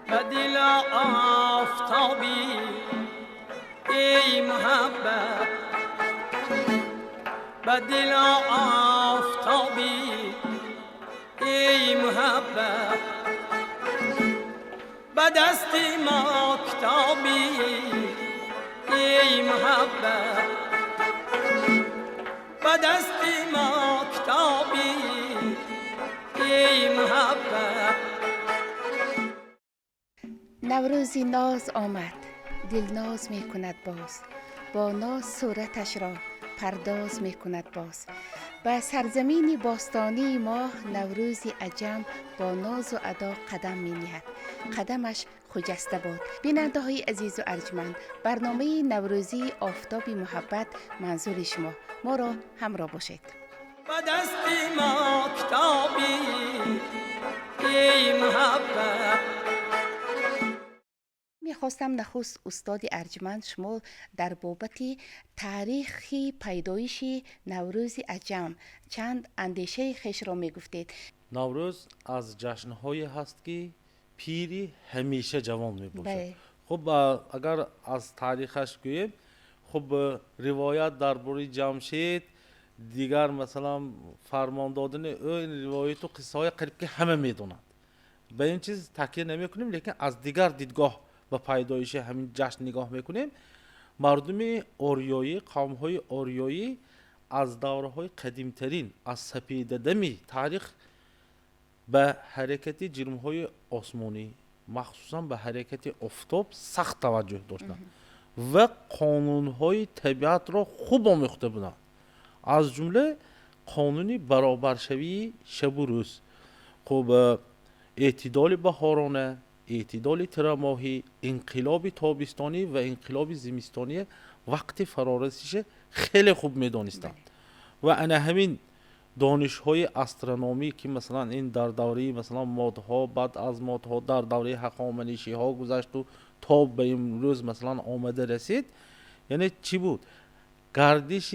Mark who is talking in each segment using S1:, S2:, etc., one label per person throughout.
S1: به دل آفتابی ای محبت، به دل آفتابی ای محبت، به دست ماکتابی ای محبت، به دست ماکتابی ای محبت.
S2: نوروزی ناز آمد، دلناز می کند باز، با ناز صورتش را پرداز می کند باز. به سرزمین باستانی ما نوروزی عجم با ناز و ادا قدم می نهد. قدمش خجسته باد. بیننده های عزیز و ارجمند، برنامه نوروزی آفتاب محبت منظور شما. ما را همراه باشید.
S1: به دست ماکتابی ای محبت.
S2: میخواستم نخست استاد ارجمند شما در بابت تاریخی پیدایش نوروز عجم چند اندیشه خیش را میگفتید.
S3: نوروز از جشن‌هایی هست که پیری همیشه جوان میباشد. خب اگر از تاریخش گوییم، خب روایت درباره جمشید دیگر مثلا فرمان دادن این روایت و قصه های قریب که همه میدونند، به این چیز تکیه نمی کنیم، لیکن از دیگر دیدگاه به پیدایش همین جشن نگاه میکنیم. مردم اوریایی، قوم های اوریایی از دوره های قدیم ترین از سپیده دمی تاریخ به حرکت جرم های آسمانی، مخصوصا به حرکت آفتاب سخت توجه داشتند و قانون های طبیعت را خوب آموخته بودند، از جمله قانون برابرشوی شب و روز. خب اعتدال بهارانه، اعتدال ترماهی، انقلاب تابستانی و انقلاب زمستانی وقت فرارسیش خیلی خوب میدانستند و انا همین دانش های استرونومی که مثلا این در دوره مثلا مادها بعد از مادها در دوره هخامنشی ها گذشت و تا به امروز مثلا آمده رسید. یعنی چی بود؟ گردش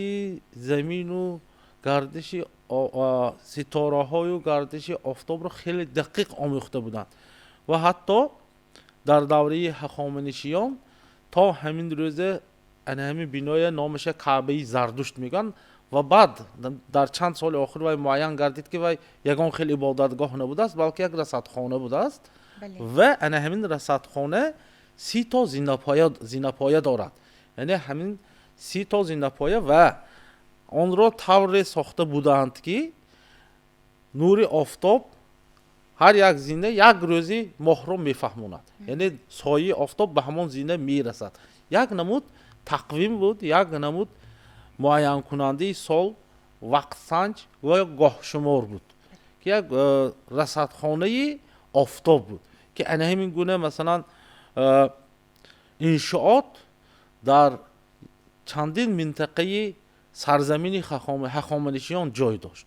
S3: زمین و گردش ستاره های و گردش آفتاب رو خیلی دقیق آموخته بودند و حتی در دوره هخامنشیان تا همین روز همین بنای نامش کعبه زردشت میگن و بعد در چند سال آخر وای معین گردید که وای یگان خیلی عبادتگاه نبوده است بلکه یک رصدخانه بوده است. و همین رصدخانه 30 تا زینه‌پایه دارد. یعنی همین 30 تا زینه‌پایه و آن را طور ساخته بودند که نور آفتاب هر یک زینه یک روزی ماه را میفهماند. یعنی سایه آفتاب به همان زینه میرسد. یک نمود تقویم بود، یک نمود معین کننده سال، وقت سنج و گاه شمار بود که یک رصدخانه آفتاب بود که همین گونه مثلا انشاءات در چندین منطقه سرزمین هخامنشیان جای داشت.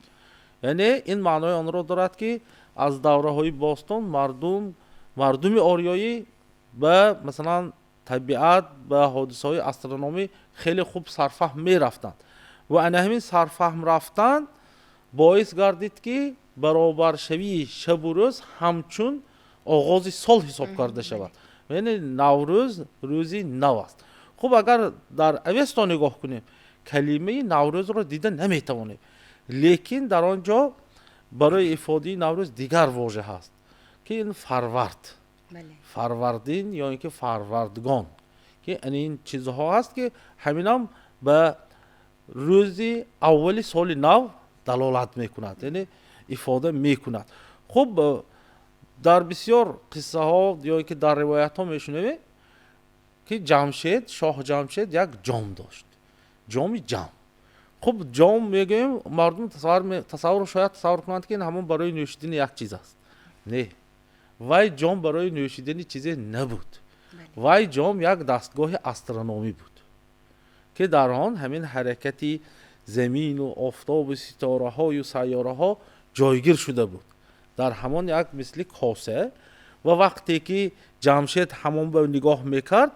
S3: یعنی این معنای آن را دارد که از دوره های باستان مردم آریایی به مثلا طبیعت، به حادثه های استرونومی خیلی خوب سرفهم می رفتند و همین سرفهم رفتن باعث گردید که برابر شوی شب و روز همچون آغاز سال حساب کرده شود. یعنی نوروز روزی نو است. خب اگر در اوستا نگاه کنیم کلمه نوروز را دیده نمی توانیم، لیکن در آنجا برای افاده نوروز دیگر واژه هست که این فرورد، فروردین یا اینکه فروردگان، که این چیزها هست که همین هم به روزی اول سال نو دلالت میکند، یعنی افاده میکند. خب در بسیار قصه ها یا اینکه در روایت ها میشنویم که جمشید، شاه جمشید یک جام داشت، جام. خب جام میگیم مردم تصور کنند که این همون برای نوشیدن یک چیز است. نه، وای جام برای نوشیدن چیزی نبود. وای جام یک دستگاه استرونومی بود که در آن همین حرکتی زمین و آفتاب و ستاره ها و سیاره ها جایگیر شده بود در همان یک مثل کاسه و وقتی که جمشید همون به نگاه میکرد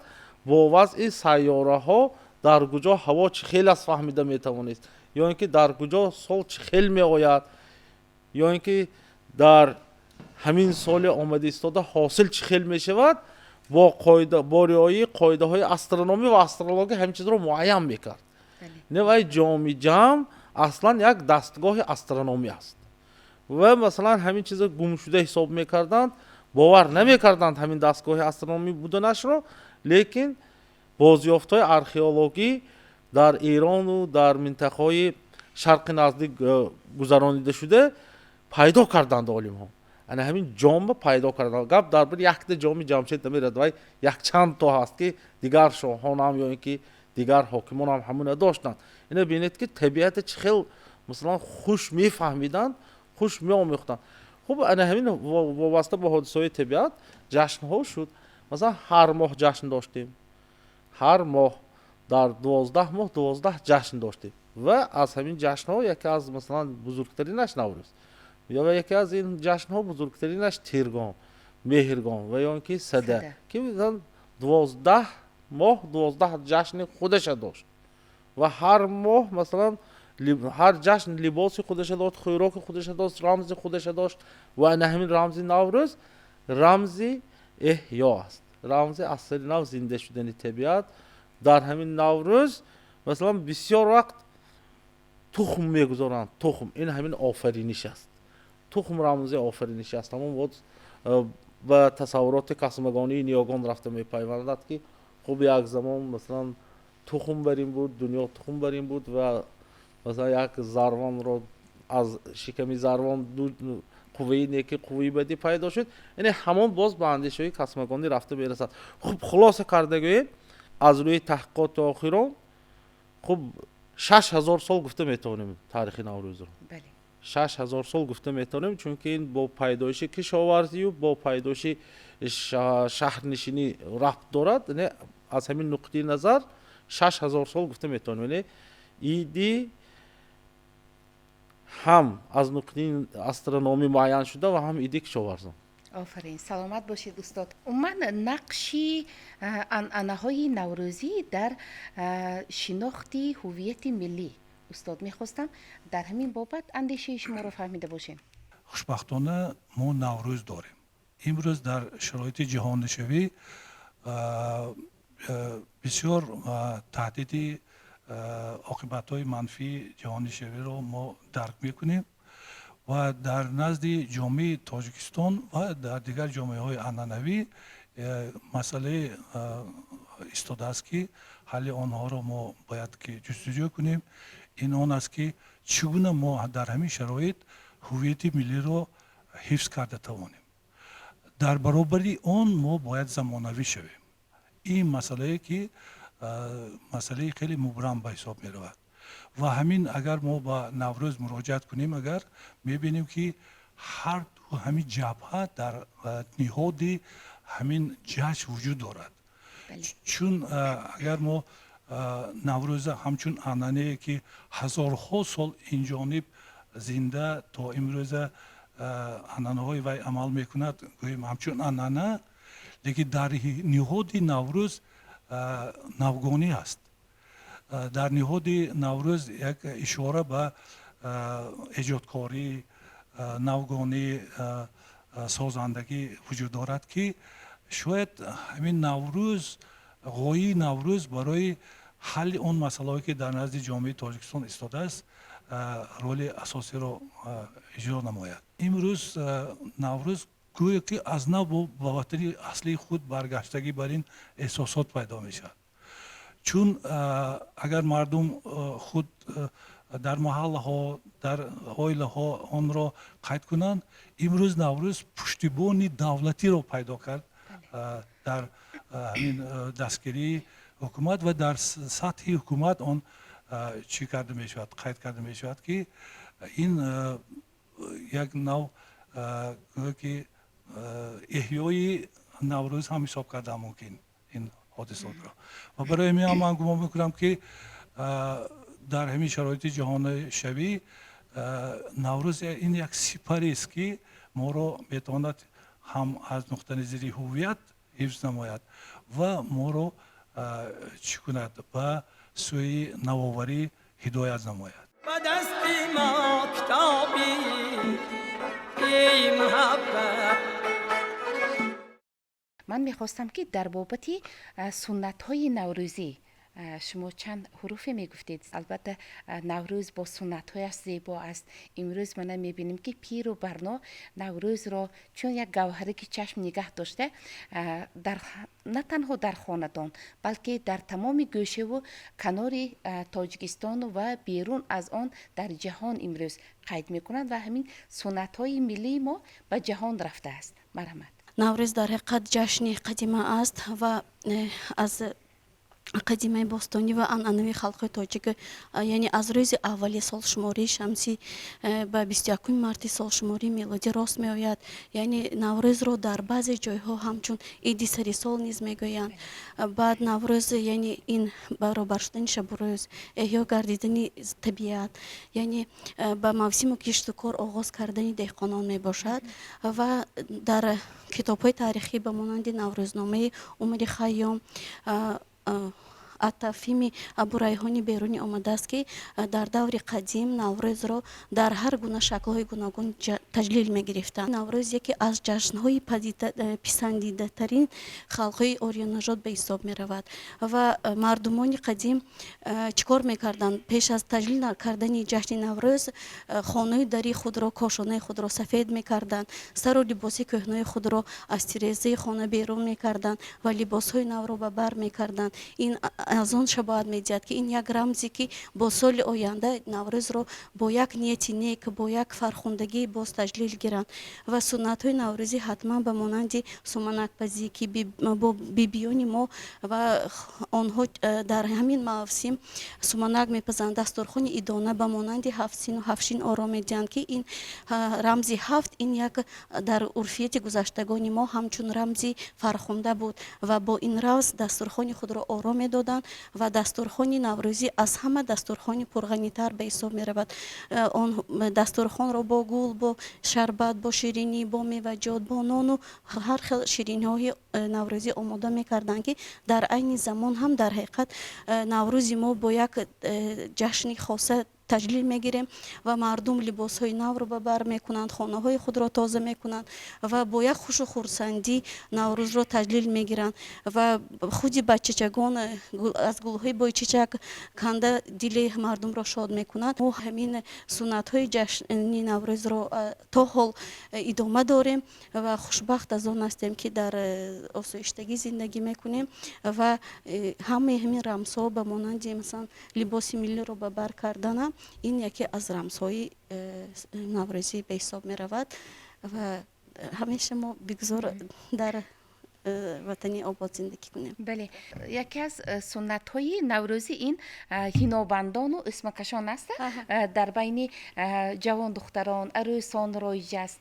S3: با وضع سیاره ها در کجا هوا چه خیلی از فهمیده میتوانست، یا اینکه در کجا سال چه خیلی می آید، یا اینکه در همین سال آمده ایستاده حاصل چه خیل می شود با رعایت قاعده های استرونومی و استرولوژی همین چیز رو معین میکرد. نه وای جامع جمع اصلا یک دستگاه استرونومی است و مثلا همین چیز گم شده حساب میکردند، باور نمیکردند همین دستگاه استرونومی بودنش رو، لیکن بازیافت‌های ارخئولوژی در ایران و در منطقه‌های شرق نزدیک گذرانیده شده پیدا کردند عالم‌ها. یعنی همین جام پیدا کردند. گپ درباره یک جام جمشید نمیرد و یک چند تا هست که دیگر شاهان هم یا اینکه دیگر حاکمان هم همون داشتند. اینو ببینید که طبیعت چخیل مثلا خوش میفهمیدند، خوش میآموختند. خب انا همین وابسته به حادثه‌های طبیعت جشن‌ها شد. مثلا هر ماه جشن داشتیم، هر ماه در 12 ماه 12 جشن داشتیم و از همین جشن‌ها یکی از مثلا بزرگترینش نوروز یا یکی از این جشن‌ها بزرگترینش تیرگان، مهرگان و یا اینکه سده که مثلا 12 ماه 12 جشن خودش داشت و هر ماه مثلا هر جشن لباس خودش داشت، خوراک خودش داشت، رمز خودش داشت و نه همین رمز نوروز رمزی احیا است، رمز اصلی نو زنده شدن طبیعت. در همین نوروز مثلا بسیار وقت تخم میگذارند، تخم این همین آفرینش است، تخم رمز آفرینش است. همون با تصورات کاسمگانی نیاگان رفته میپیوندد که خب یک زمان مثلا تخم بریم بود، دنیا تخم بریم بود و مثلا یک زروان رو از شکمی زروان قوی نیکی قوی بدی پیدا شد. یعنی همون باز به اندیشه های کاسمگانی رفته برسد. خب خلاصه کردگی از روی تحقیقات آخران خب 6000 سال گفته میتونیم تاریخ نوروز رو. بله. 6000 سال گفته میتونیم چون که این با پیدایش کشاورزی و با پیدایش شهرنشینی ربط دارد. یعنی از همین نقطه نظر 6000 سال گفته میتونیم. یعنی ایدی هم از نقطه استرونومی معین شده و هم ایدی کشاورزان.
S2: آفرین، سلامت باشید استاد. من نقشی عنعنه‌های نوروزی در شناخت هویت ملی استاد میخواستم در همین بابت اندیشه شما رو فهمیده باشیم.
S4: خوشبختانه ما نوروز داریم. امروز در شرایط جهانشوی بسیار تهدید عاقبت‌های منفی جهانشوی رو ما درک میکنیم و در نزد جامعه تاجیکستان و در دیگر جامعه‌های عنعنوی مسئله ایستاده است که حل آنها رو ما باید که جستجو کنیم. این آن است که چگونه ما در همین شرایط هویت ملی رو حفظ کرده توانیم. در برابری آن ما باید زمانوی شویم. این مسئله که مسئله خیلی مبرم به حساب می رود و همین اگر ما با نوروز مراجعت کنیم اگر میبینیم که هر دو همین جبهه در نهاد همین جشن وجود دارد. چون اگر ما نوروز همچون عنعنه که هزارها سال این جانب زنده تا امروز عنعنه های وی عمل میکند گوییم همچون عنعنه، لیکن در نهاد نوروز نوگانی است. در نهاد نوروز یک اشاره به ایجادکاری نوگانی سازندگی وجود دارد که شاید همین نوروز غایی نوروز برای حل اون مسائلی که در نزد جامعه تاجیکستان ایستاده است رول اساسی را اجرا نماید. امروز نوروز گویا که از نو با وطن اصلی خود برگشتگی بر این احساسات پیدا می شود. چون اگر مردم خود در محل ها در عائله ها آن را قید کنند، امروز نوروز پشتیبان دولتی را پیدا کرد در همین دستگیری حکومت و در سطح حکومت آن چی کرده می شود، قید کرده می شود که این یک نوع که احیای نوروز هم حساب کرده ممکن این حادثات را. و برای من گمان میکنم که در همین شرایط جهان شوی نوروز این یک سپری است که ما را میتواند هم از نقطه نظر هویت حفظ نماید و ما را چی کند به سوی نوآوری هدایت نماید.
S1: با دستی ما کتابی ای محبت.
S2: من میخواستم که در بابت سنت های نوروزی شما چند حروفی میگفتید. البته نوروز با سنت هایش زیبا است. امروز ما میبینیم که پیر و برنا نوروز را چون یک گوهری که چشم نگه داشته نه تنها در خاندان بلکه در تمام گوشه و کنار تاجیکستان و بیرون از آن در جهان امروز قید میکنند و همین سنت های ملی ما به جهان رفته است. مرحمت.
S5: نوروز در حقیقت جشن قدیمه است و از قدیمه باستانی و عنعنوی خلق تاجیک، یعنی از روز اولی سال شماری شمسی به 21 مارت سال شماری میلادی راست می آید. یعنی نوروز رو در بعضی جایها همچون عید سری سال نیز میگویند. بعد نوروز یعنی این برابر شدن شب و روز، احیا گردیدن طبیعت، یعنی به موسم کشت و کار آغاز کردن دهقانان می باشد و در کتاب های تاریخی به مانند نوروزنامه عمر خیام فیلم ابو ریحانی بیرونی آمده است که در دور قدیم نوروز را در هر گونه شکل‌های گوناگون تجلیل می‌گرفتند. نوروز یکی از جشن‌های پسندیده ترین خلق‌های آریان نژاد به حساب می‌رود و مردمان قدیم چیکار می‌کردند؟ پیش از تجلیل کردن جشن نوروز خانه دری خود را، کاشانه خود را سفید می‌کردند، سر و لباس کهنه خود را از تیره‌ی خانه بیرون می‌کردند و لباس‌های نو را به بر می‌کردند. این از آن شباهت می‌دهد که این یک رمزی که با سال آینده نوروز را با یک نیت نیک، با یک فرخندگی باز تجلیل گیرند و سنت‌های نوروزی حتما به مانند سومنک پزی که با بیبیان ما و آنها در همین موسم سومنک می‌پزند، دسترخوان ایدانه به مانند 7 سین و 7 شین آرام می‌دهند که این رمزی هفت این یک در عرفیت گذشتگان ما همچون رمزی فرخنده بود و با این رمز دسترخوان خود را آرام دادند و دسترخوان نوروزی از همه دسترخوان پرغنی‌تر به حساب می‌رود. آن دسترخوان را با گل، با شربت، با شیرینی، با میوه‌جات، با نان و هر خیل شیرینی‌های نوروزی آماده می‌کردند که در عین زمان هم در حقیقت نوروزی ما با یک جشن خاصه تجلیل میگیریم و مردم لباس های نو رو به بر میکنند، خانه های خود را تازه میکنند و با یک خوش و خرسندی نوروز را تجلیل میگیرند و خودی بچگان از گل های بای چیچک کنده دل مردم را شاد میکنند. ما همین سنت های جشن نوروز را تا حال ادامه داریم و خوشبخت از آن هستیم که در آسایشتگی زندگی میکنیم و همین رمزها به مانند مثلا لباس ملی رو به بر کردن، این یکی از رمزهای نوروزی به حساب می رود و همیشه ما بگذار در وطنی آباد زندگی کنیم.
S2: بله، یکی از سنت های نوروزی این هینابندان و اسمکشان است. در بین جوان دختران عروسان رایج است.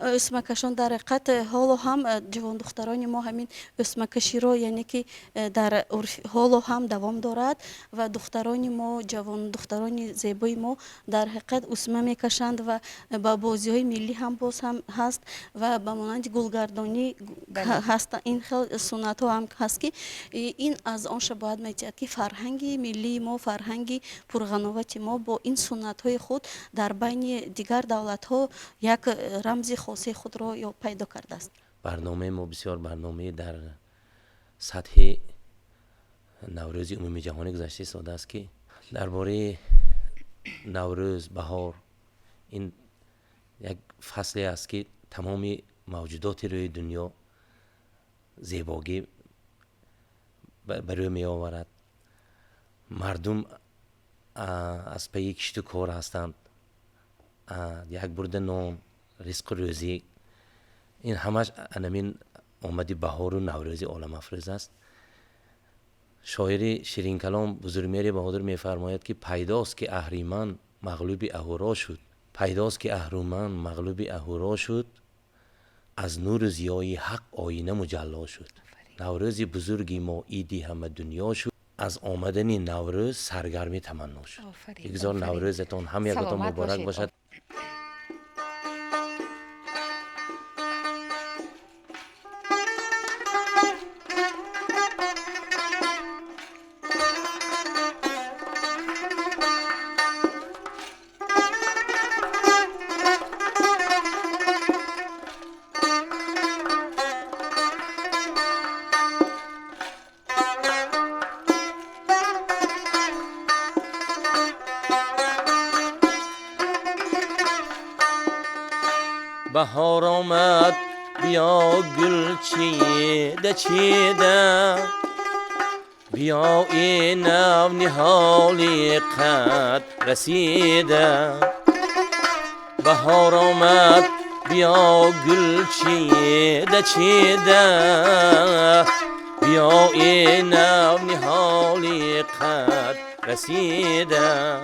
S5: اسمکشان در حقیقت حالا هم جوان دختران ما همین اسمکشی را یعنی که در حالا هم دوام دارد و دختران ما، جوان دختران زیبای ما در حقیقت اسمه میکشند و با بازی های ملی هم باز هم هست و به مانند گلگردانی هست. این خیلی سنت ها هم هست که این از آن شباهت می‌دهد که فرهنگ ملی ما، فرهنگ پرغناوت ما با این سنت های خود در بین دیگر دولت ها یک رمز خاصی خود را یا پیدا کرده است.
S6: برنامه ما بسیار برنامه در سطح نوروزی عمومی جهانی گذشته ساده است که درباره نوروز، بهار، این یک فصلی است که تمام موجودات روی دنیا زیباگی برای می آورد. مردم از پی کشت و کار هستند، یک برده نان، رزق و روزی، این همش انمین آمدی بهار و نوروزی عالم افروز است. شاعر شیرین کلام بزرگمهر بهادر می فرماید که پیداست که اهریمن مغلوب اهورا شد، پیداست که اهریمن مغلوب اهورا شد، از نور ضیای حق آینه مجلا شد. نوروز بزرگی ما عیدی همه دنیا شد، از آمدن نوروز سرگرمی تمنا شد. بگذار نوروزتان هم یکتان مبارک باشد. بهار آمد بیا گل چیده چیده، بیا این نو نهالی قد رسیده. بهار آمد بیا گل چیده چیده، بیا این نو نهالی قد رسیده.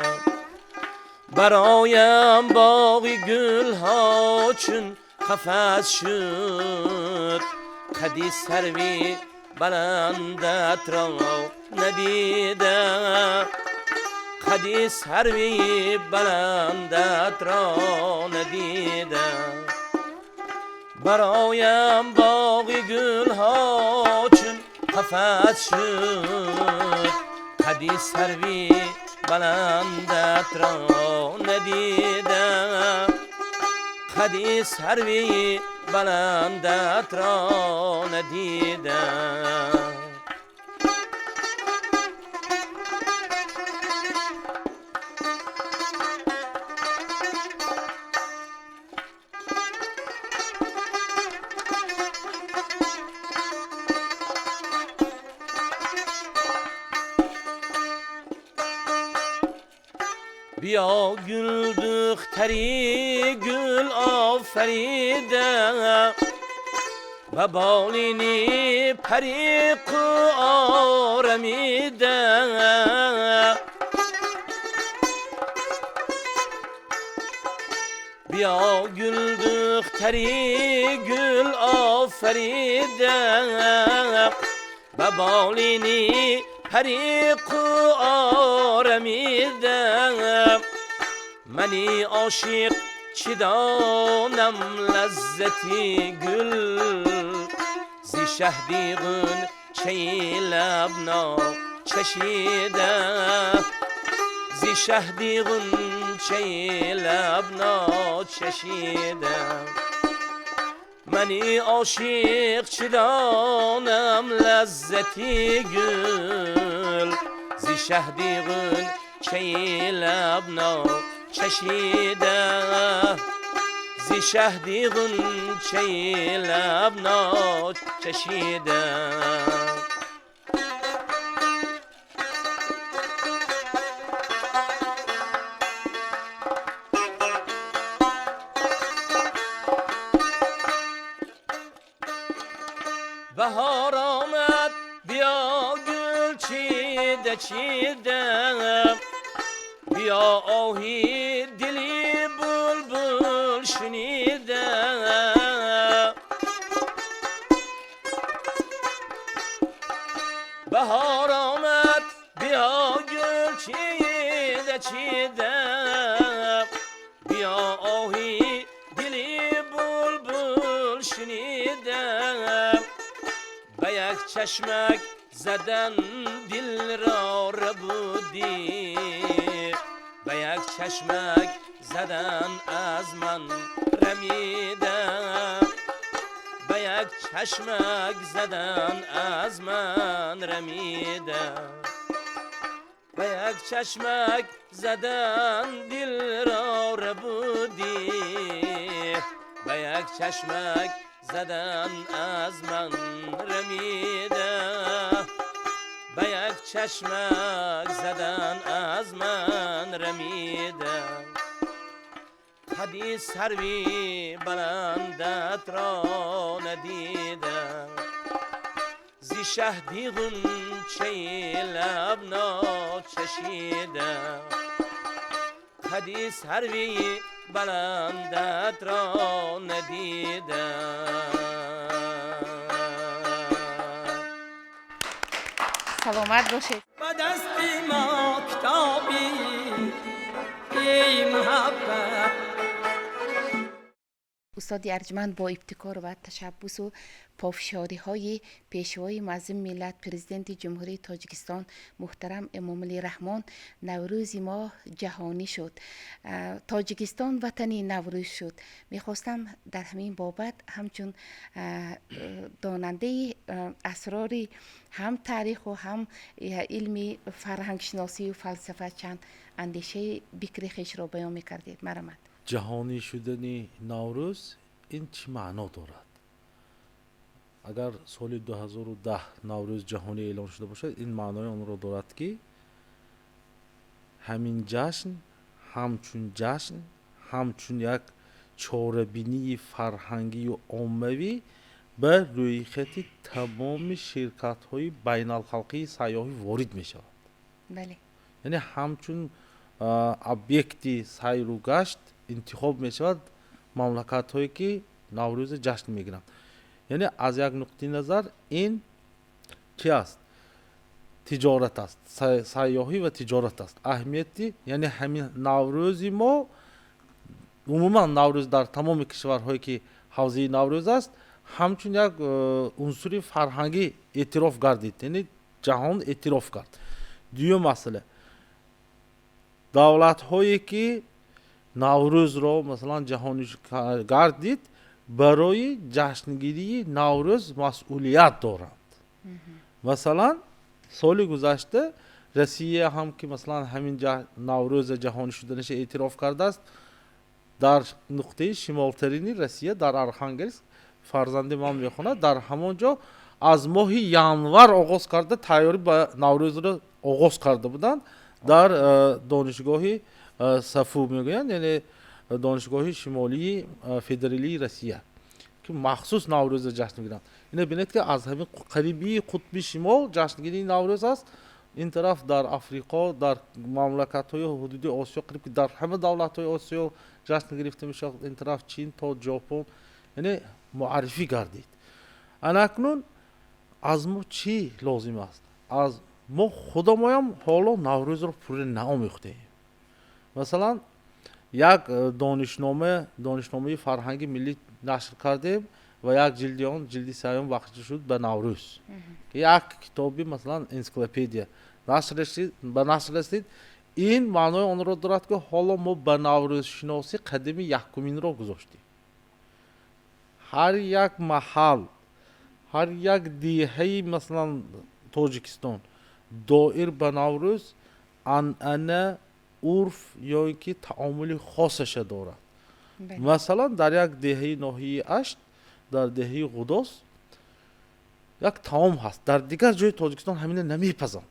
S6: برایم باغی گل ها چون قفس شد، قدی سروی بلندت را ندیده، قدی سروی بلندت را ندیده. برایم باغی گل ها چون قفس شد، قدی سروی بلندت را ندیده، قدی سروی بلندت را ندیده. بیا گل دختری گل آفریده، و بالینی پریق آرمیده. بیا گل دختری گل آفریده، و بالینی پریق آرمیده. منی عاشق چی دانم لذتی گل، زی شهدیغن چی لبنا چشیده، زی شهدیغن چی لبنا چشیده. منی عاشق چی دانم لذتی گل، زی شهدیغن چی لبنا چشیده، زی شهدیغن چی لبنا چشیده. بهار آمد بیا گل چیده چیده، بیا آهی دلی بلبل شنیده. بهار آمد بیا گل چیده چیده، بیا آهی دلی بلبل شنیده. به یک چشمک زدن دل را ربودی، به یک چشمک زدن از من رمیده، به یک چشمک زدن از من رمیده. به یک چشمک زدن دل را ربودی، به یک چشمک زدن از من رمیده، به یک چشمک زدن از من رمیده. قدی سروی بلندت را ندیده، زی شهدیغن چی لبنا چشیده. قدی سروی بلندت را ندیده.
S2: سلامت باشید.
S1: و دستی ما کتابی ای محبت.
S2: استاد ارجمند با ابتکار و تشبث و پافشاری های پیشوای معظم ملت پرزیدنت جمهوری تاجیکستان محترم امامعلی رحمان نوروز ما جهانی شد. تاجیکستان وطنی نوروز شد. میخواستم در همین بابت همچون داننده اسرار هم تاریخ و هم علم فرهنگ شناسی و فلسفه چند اندیشه بکر خیش را بیان میکردید. مرحمت.
S3: جهانی شدن نوروز این چی معنا دارد؟ اگر سال 2010 نوروز جهانی اعلان شده باشد، این معنای آن را دارد که همین جشن همچون یک چاره‌بینی فرهنگی و عمومی به روی خط تمام شرکت‌های بین‌الخلقی سیاحی وارد می‌شود.
S2: بله.
S3: یعنی همچون ابیکتی سیر و گشت انتخاب می‌شود مملکت‌هایی که نوروز جشن می‌گیرند. یعنی از یک نقطه نظر این چی است؟ تجارت است. سیاحی و تجارت است. اهمیتی یعنی همین نوروز ما عموما نوروز در تمام کشورهایی که حوزه نوروز است همچون یک عنصر فرهنگی اعتراف گردید، یعنی جهان اعتراف کرد. دوم مسئله دولت هایی که نوروز را مثلا جهانی گردید برای جشنگیری نوروز مسئولیت دارند. مثلا سال گذشته روسیه هم که مثلا همین نوروز جهانی شدنش اعتراف کرده است، در نقطه شمالترینی روسیه در ارخانگلسک فرزند من میخونه، در همونجا از ماه ینور آغاز کرده تیاری به نوروز را آغاز کرده بودند در دانشگاهی صفو میگویند، یعنی دانشگاه شمالی فدرالی روسیه که مخصوص نوروز جشن میگیرند. اینو ببینید که از همین قریبی قطب شمال جشنگیری نوروز است. این طرف در افریقا در مملکت‌های حدود آسیا قریب که در همه دولت‌های آسیا جشن گرفته میشه، این طرف چین تا ژاپن، یعنی معرفی گردید. اکنون از ما چی لازم است؟ از ما خودمون حالا نوروز رو پوره نآموختیم. مثلا یک دانشنامه فرهنگی ملی نشر کردیم و یک جلدی سیام وقتی شد به نوروز. یک کتابی مثلا انسیکلوپدیا به نشر رسید. این معنای آن را دارد که حالا ما به نوروز شناسی قدم یکمین را گذاشتیم. هر یک محل، هر یک دیهه مثلا تاجیکستان دایر به نوروز عنعنه عرف یا اینکه تعامل خاصش دارد. مثلا در یک دهه ناحیه اشت، در دهه قدس یک تام هست، در دیگر جای تاجیکستان همین نمیپزند،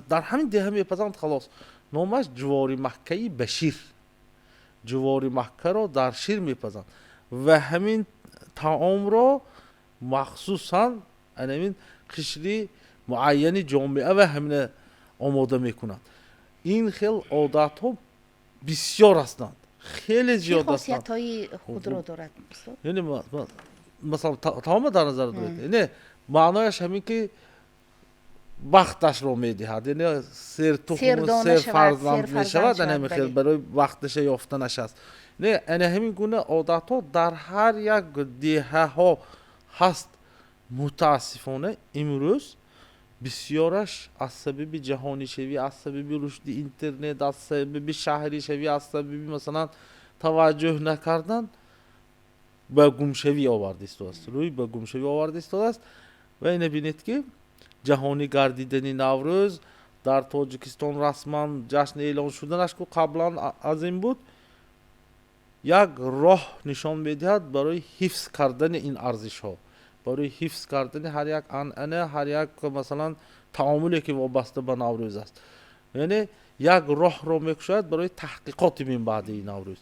S3: در همین دهه میپزند. خلاص نامش جواری مکه‌ای بشیر، جواری مکه را در شیر میپزند و همین طعام را مخصوصا همین قشری معین جامعه و همین آماده میکنند. این خیلی عادت ها بسیار هستند، خیلی زیاد هستند.
S2: خاصیت های خود را دارد؟
S3: یعنی مثلا طعام در نظر دارید، یعنی معنایش همین که وقتش رو میدهد، یعنی سر تخم سر فرزند میشود، یعنی خیلی برای وقتش یافتنش است. نه یعنی همین گونه عادت ها در هر یک دهه ها هست. متاسفانه امروز بسیارش از سبب جهانی شوی، از سبب رشد اینترنت، از سبب شهری شوی، از سبب مثلا توجه نکردن به گمشوی آورده است، روی به گمشوی آورده است. و این ببینید که جهانی گردیدن نوروز در تاجیکستان رسما جشن اعلان شدنش که قبلا از این بود، یک راه نشان میدهد برای حفظ کردن این ارزش ها، برای حفظ کردن هر یک عنعنه، هر یک مثلا تعاملی که وابسته به نوروز است. یعنی یک راه رو میکشد برای تحقیقات من بعد این نوروز.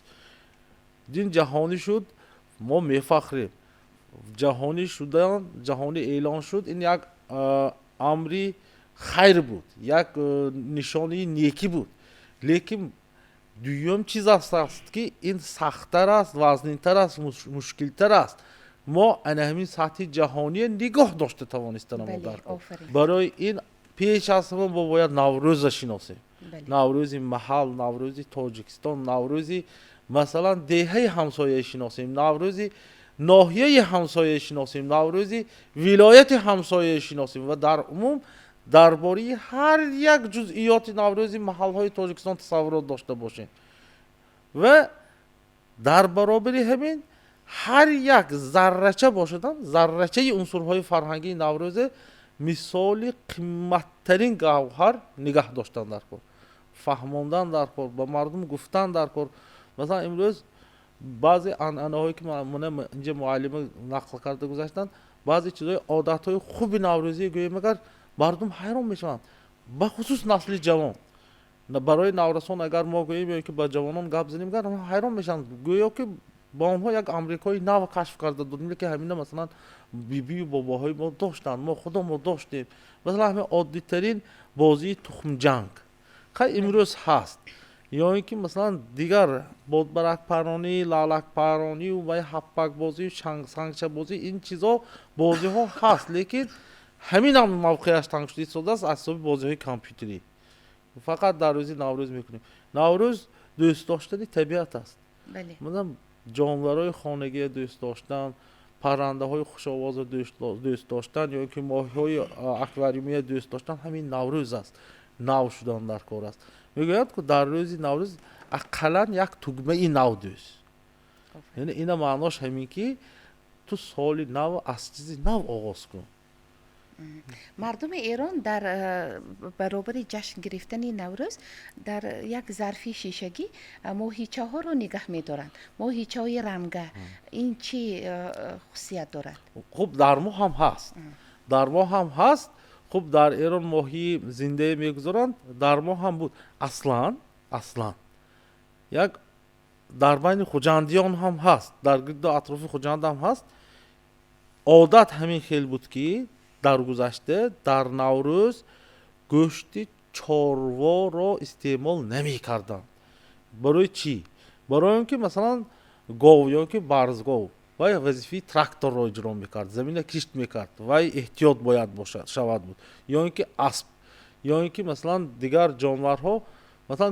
S3: دین جهانی شد، ما میفخریم. جهانی شدن، جهانی اعلان شد، این یک امری خیر بود، یک نشانی نیکی بود. لیکن دوم چیز است که این سخت‌تر است، وزن‌تر است، مشکل‌تر است. ما همین سطح جهانی نگاه داشته توانستیم برای این پیش از همه ما باید نوروز شناسیم. نوروز محل، نوروز تاجیکستان، نوروز مثلا دهه همسایه شناسیم، نوروز ناحیه همسایه شناسیم، نوروز ولایت همسایه شناسیم و در عموم درباره هر یک جزئیات نوروز محل های تاجیکستان تصورات داشته باشیم. و در برابر همین هر یک ذره‌چه باشدن، ذره‌چه عنصرهای فرهنگی نوروز مثال قیمت‌ترین گوهر نگاه داشتن در کار، فهماندن در کار، با مردم گفتن در کار. مثلا امروز بعضی انعنه‌هایی که من اینجا معلم نقل کرده گذاشتن، بعضی چیزای عادت‌های خوب نوروزی گویا مگر مردم حیران میشن، به خصوص نسل جوان. برای نورسان اگر ما گوییم یا که با جوانان گپ زنیم گرم حیران میشن، گویا که با اونها یک آمریکایی نو کشف کرده دنیا که همین مثلا بیبی و باباهای ما داشتن، ما خودمون داشتیم. مثلا همین عادی ترین بازی تخم جنگ خیلی امروز هست، یا اینکه مثلا دیگر بادبرک پرانی، لالک پرانی و هپک بازی و سنگچه بازی، این چیزا بازی ها هست، لیکن همین هم موقعش تنگ شده است از بازی های کامپیوتری. فقط در روزی نوروز میکنیم. نوروز دوست داشتن طبیعت است.
S2: بله.
S3: مثلا جانورهای خانگی دوست داشتن، پرنده های خوش آواز دوست داشتن، یا اینکه ماهی های اکواریومی دوست داشتن، همین نوروز است. نو شدن در کار است. میگوید که در روزی نوروز اقلا یک تگمه نو دوست. یعنی اینا معناش همین که تو سال نو از چیزی نو آغاز کن.
S2: مردم ایران در برابر جشن گرفتن نوروز در یک ظرفی شیشگی ماهیچه ها رو نگه می‌دارند. ماهیچه های رنگه این چی خصوصیت دارد؟ خب
S3: در ما هم هست. در ما هم هست. خب در ایران ماهی زنده میگذارند، در ما هم بود. اصلا یک در بین خوجندیان هم هست، در گرد اطراف خوجند هم هست. عادت همین خیلی بود که در گذشته در نوروز گوشت چاروا را استعمال نمی کردن. برای چی؟ برای اینکه مثلا گاو یا که برزگاو وای وظیفه تراکتور را اجرا میکرد، زمین کشت میکرد، وای احتیاط باید باشد شود بود، یا اینکه اسب، یا اینکه مثلا دیگر جانورها مثلا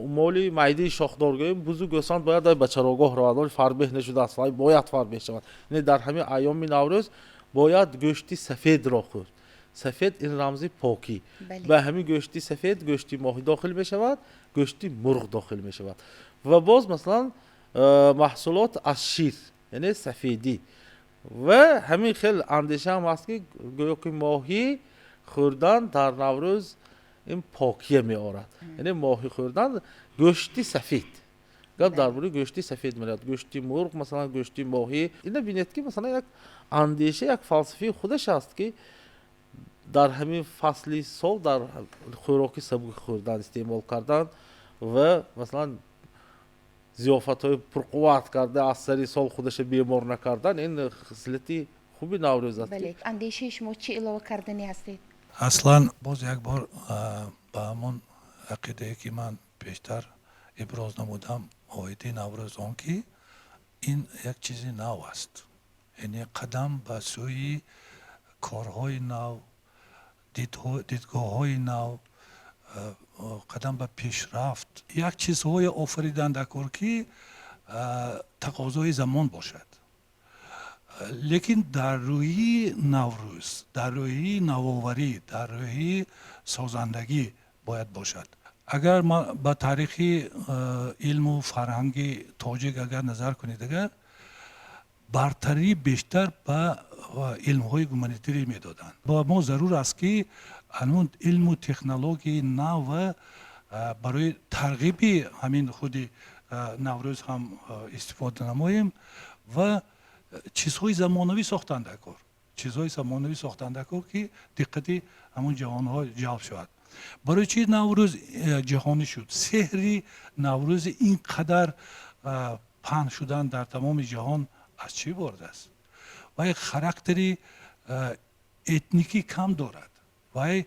S3: مولی معده شاخدار گویم بزرگ گوسفند باید به چراگاه روان فربه نشده است، وای باید فربه شود. یعنی در همین ایام نوروز باید گوشتی سفید را خورد. سفید این رمز پاکی. و همین گوشتی سفید گوشتی ماهی داخل می شود، گوشتی مرغ داخل می شود. و باز مثلا محصولات از شیر یعنی سفیدی. و همین خیلی اندیشه هم هست که گویا که ماهی خوردن در نوروز این پاکیه می آورد. یعنی ماهی خوردن گوشتی سفید. گفت درباره گوشتی سفید میاد، گوشتی مرغ مثلا گوشتی ماهی. اینا بینید که مثلا یک اندیشه، یک فلسفه خودش است که در همین فصلی سال در خوراکی سبک خوردن استعمال کردن و مثلا ضیافت های پرقوت کرده از سری سال خودش بیمار نکردن، این خصلتی خوبی نوروز است.
S2: بله. اندیشه شما چی علاوه کردنی هستید؟
S4: اصلا باز یک بار با همون عقیده که من پیشتر ابراز نمودم آیده نوروز آن که این یک چیزی نو است، یعنی قدم به سوی کارهای نو، دیدگاه های نو، قدم به پیشرفت، یک چیزهای آفریدنده کار که تقاضای زمان باشد. لیکن در روی نوروز، در روی نوآوری، در روی سازندگی باید باشد. اگر ما با تاریخ علم و فرهنگ تاجیک اگر نظر کنید، اگر برتری بیشتر به علم های گومانیتری میدادند. با ما ضرور است که انون علم و تکنولوژی نو برای ترغیب همین خود نوروز هم استفاده نماییم و چیزهای زمانوی ساختنده کار، چیزهای زمانوی ساختنده کار که دقت همون جوانها جلب شود. برای چی نوروز جهانی شد؟ سحری نوروز اینقدر پهن شدن در تمام جهان از چی برده است؟ و یک خاراکتری اتنیکی کم دارد و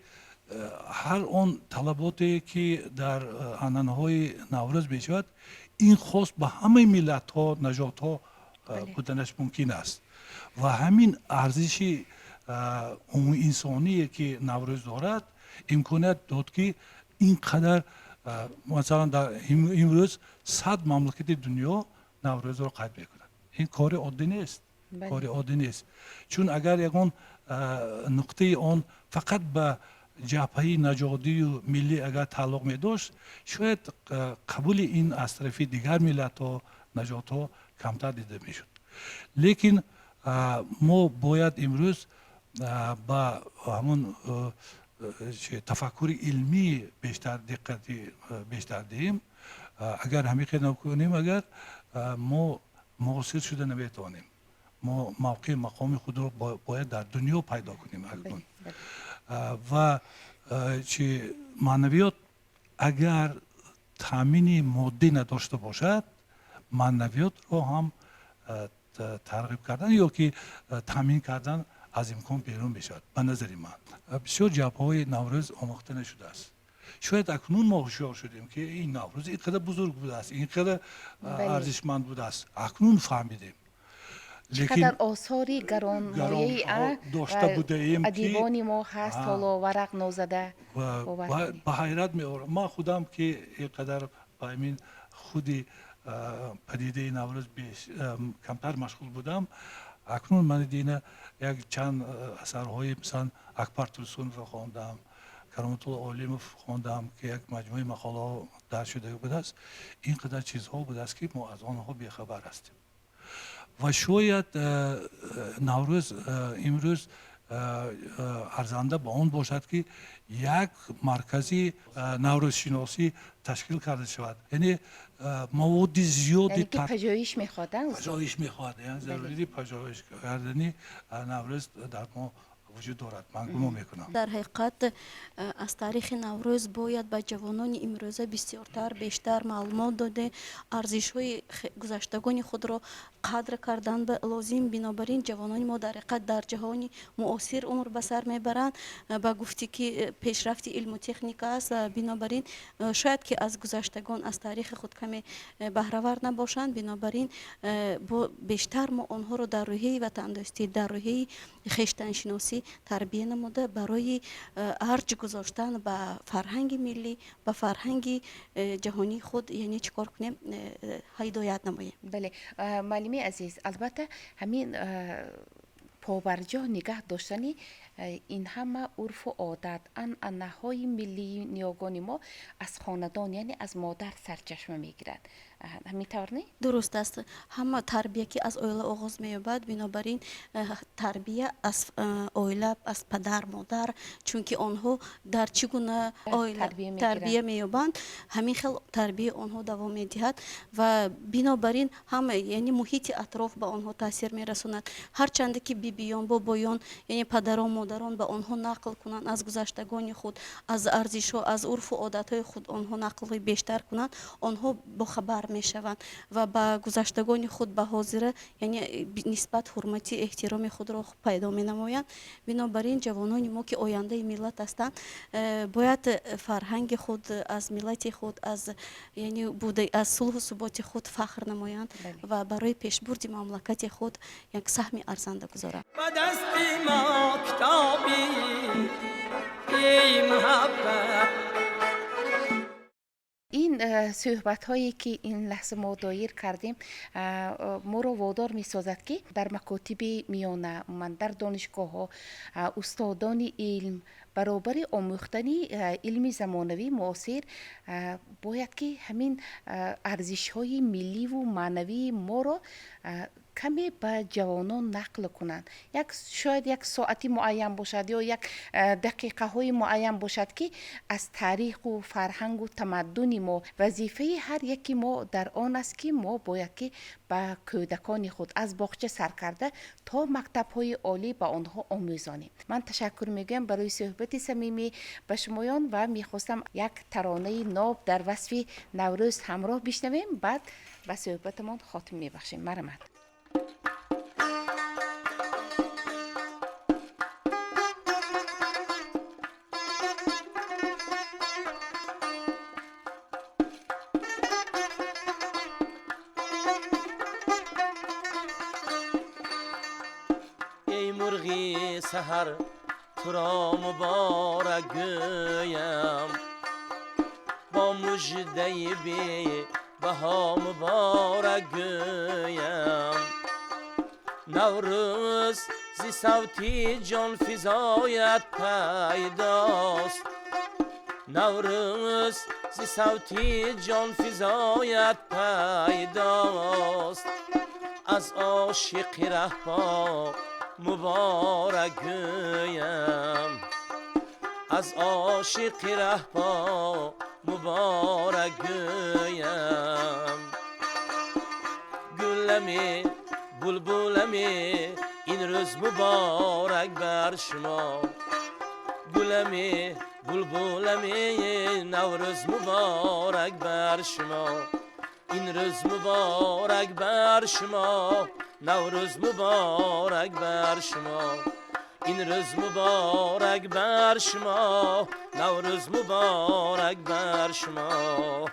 S4: هر اون طلباتی که در عنعنه‌های نوروز میشود این خاص به همه ملت ها، نژاد ها بودنش ممکن است و همین ارزش انسانی که نوروز دارد امکانیت داد که اینقدر مثلا در امروز 100 مملکت دنیا نوروز را قید میکنند. این کار عادی نیست. کار عادی نیست. چون اگر یکون نقطه آن فقط به جبهه نژادی و ملی اگر تعلق می داشت شاید قبول این از طرف دیگر ملت ها نژاد ها کمتر دیده می شد. لیکن ما باید امروز با همون تفکر علمی بیشتر دقت بیشتر دهیم اگر همین نکنیم اگر ما معاصر شده نمیتونیم. ما موقع مقام خود رو باید در دنیا پیدا کنیم اکنون. و چی معنویات اگر تامین مادی نداشته باشد معنویات رو هم ترغیب کردن یا که تامین کردن از امکان بیرون بشد به نظر من. بسیار جبهه‌های نوروز آموخته نشده است. شاید اکنون ما هوشیار شدیم که این نوروز اینقدر بزرگ بوده است، اینقدر ارزشمند بوده است، اکنون فهمیدیم.
S2: چقدر آثاری گرانمایه
S4: داشته بوده ایم
S2: ادیبان ما هست حالا ورق نازده
S4: به حیرت می آورم. من خودم که اینقدر با این خودی پدیده نوروز کمتر مشغول بودم، اکنون من دیدم یک چند اثرهای مثلا اکبر ترسون را خواندم، کرامت الله علیموف خواندم که یک مجموعه مقاله در شده بوده است. اینقدر چیزها بوده است که ما از آنها بیخبر هستیم. و شاید نوروز امروز ارزنده به آن باشد که یک مرکزی نوروز شناسی تشکیل کرده شود. یعنی مواد زیادی
S2: یعنی که پژوهش میخواد،
S4: یعنی ضروری پژوهش کردنی نوروز در ما وجود دارد. من گمان میکنم
S5: در حقیقت از تاریخ نوروز باید به جوانان امروزه بسیارتر بیشتر معلومات داده، ارزش های گذشتگان خود را قدر کردن به لازم. بنابراین جوانان ما در حقیقت در جهان معاصر عمر به سر میبرند. با گفتی که پیشرفت علم و تکنیک است، بنابراین شاید که از گذشتگان از تاریخ خود کمی بهره‌ور نباشند. بنابراین بیشتر ما آنها را در روحیه وطندوستی، در روحیه خویشتن شناسی تربیه نموده برای ارج گذاشتن به فرهنگ ملی، به فرهنگ جهانی خود، یعنی چیکار کنیم هدایت نماییم.
S2: بله معلمی عزیز، البته همین پابرجا نگه داشتنی این همه عرف و عادت عنعنه‌های ملی نیاگان ما از خاندان یعنی از مادر سرچشمه میگیرد، همین طور نه؟
S5: درست است. همه تربیه که از اویله آغاز می‌یابد، بنابراین تربیه از اویله، از پدر مادر، چون که آنها در چگونه اویله تربیه می‌یابند همین خیلی تربیه آنها دوام می‌دهد و بنابراین همه یعنی محیط اطراف به آنها تاثیر می‌رساند. هرچند که بیبیان بابایان یعنی پدران مادران به آنها نقل کنند از گذشتگان خود، از ارزش‌ها، از عرف و عادت‌های خود آنها نقل بیشتر کنند، آنها با خبر میشوند و با گذشتگان خود به حاضره یعنی نسبت حرمتی احترام خود را پیدا می نمایند. بنابراین جوانان ما که آینده ملت هستند باید فرهنگ خود، از ملت خود، از یعنی بوده از صلح و ثبات خود فخر نمایند و برای پیشبرد مملکت خود یک سهم ارزنده گذارند.
S1: و دستی ما کتابی ای محبت.
S2: این صحبت هایی که این لحظه ما دایر کردیم ما رو وادار می سازد که در مکاتب میانه من در دانشگاه ها استادان علم برابر آموختنی علم زمانوی معاصر باید که همین ارزش های ملی و معنوی ما رو کمی به جوانان نقل کنند. شاید یک ساعتی معین باشد یا یک دقیقه های معین باشد که از تاریخ و فرهنگ و تمدن ما، وظیفه هر یکی ما در آن است که ما باید که به کودکان خود از باغچه سر کرده تا مکتب های عالی به آنها آموزانیم. من تشکر میگم برای صحبت صمیمی به شمایان و میخواستم یک ترانه ناب در وصف نوروز همراه بشنویم، بعد به صحبتمان خاتمه میبخشیم. مرحمت.
S6: ای مرغی سحر تو را مبارک گویم، با مژده بی بها مبارک گویم. نوروز زی صوتی جان فزایت پیداست، نوروز زی صوتی جان فزایت پیداست. از عاشق رهپا مبارک گویم، از عاشق رهپا مبارک گویم گلمی بلبلمی این روز مبارک بر شما گلمی بلبلمی نوروز مبارک بر شما این روز مبارک بر شما نوروز مبارک بر شما این روز مبارک بر شما نوروز مبارک بر شما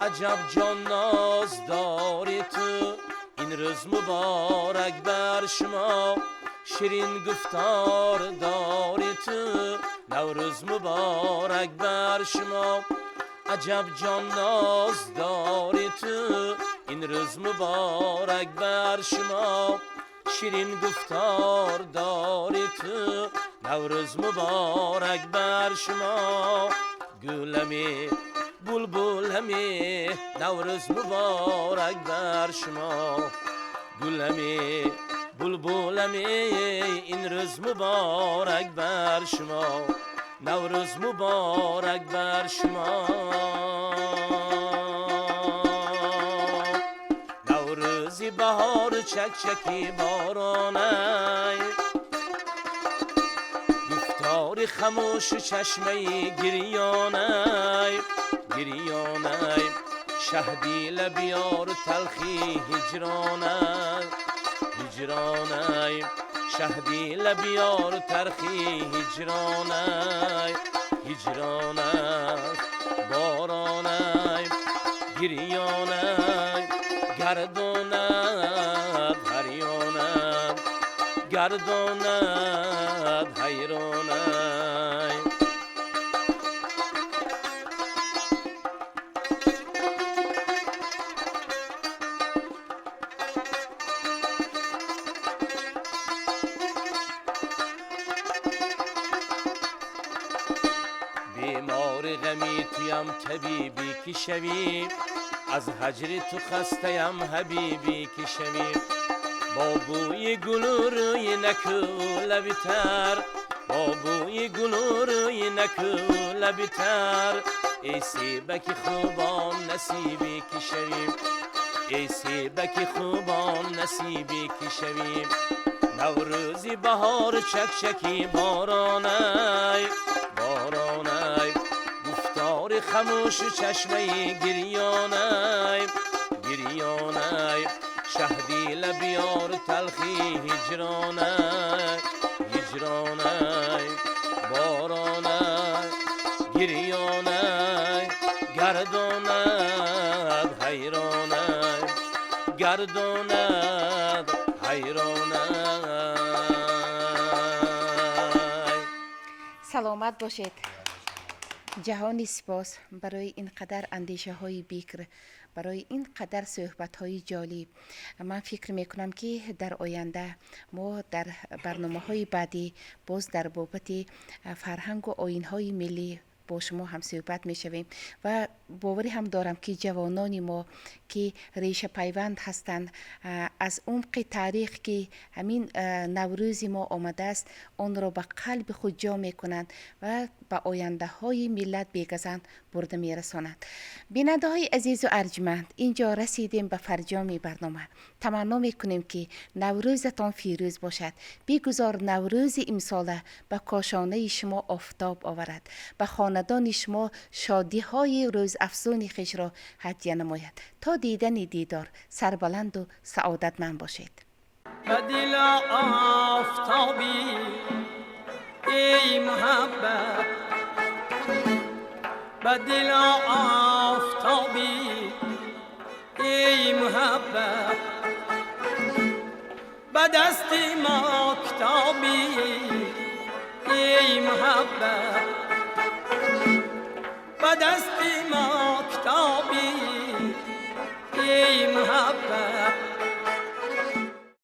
S6: عجب جان ناز داری تو این روز مبارک بر شما شیرین گفتار داری تو نوروز مبارک بر شما عجب جان ناز داری تو این روز مبارک بر شما شیرین گفتار داری تو نوروز مبارک بر شما گلمی بلبلمی نوروز مبارک بر شما گلمی بلبلمی این روز مبارک بر شما نوروز مبارک بر شما نوروزی بهار چکچکی بارانه گفتاری خموش چشمه گریانه گریانه شهدی لبیار تلخی هجرانه هجرانه شهدی لبیار تلخی هجرانه هجرانه بارانه گریانه گردانه هریانه گردانه حیرانه بیمار غمی تویم طبیبی که شوی از هجر تو خستیم حبیبی که شوی با بوی گل روی نکو لبتر با بوی گل روی نکو لبتر ای سیبک خوبان نصیبی که شوی ای سیبک خوبان نصیبی که شوی نوروزی بهار چکچکی بارانه بارانه گفتار خموش چشمه گریانه گریانه شهدی لبیار تلخی هجرانه هجرانه بارانه گریانه گردانه حیرانه گردانه حیرانه
S2: سلامت باشید. جهانی سپاس برای اینقدر اندیشه های بیکر، برای اینقدر صحبت های جالب. من فکر میکنم که در آینده ما در برنامه های بعدی باز در بابت فرهنگ و آیین های ملی با شما هم صحبت میشویم و باوری هم دارم که جوانان ما که ریشه پیوند هستند از عمق تاریخ که همین نوروز ما آمده است آن را به قلب خود جا میکنند و به آینده های ملت بیگزند برده میرسانند. بیننده های عزیز و ارجمند، اینجا رسیدیم به فرجام برنامه. تمنا میکنیم که نوروزتان فیروز باشد. بگذار نوروز امساله به کاشانه شما آفتاب آورد، به خاندان شما شادی های روز افزون خویش را هدیه نماید. تا دیدن دیدار سربلند و سعادتمند باشید.
S1: به دل آفتابی ای محبت، به دل آفتابی ای محبت، به دست ماکتابی ای محبت، به دست ماکتابی ای محبت.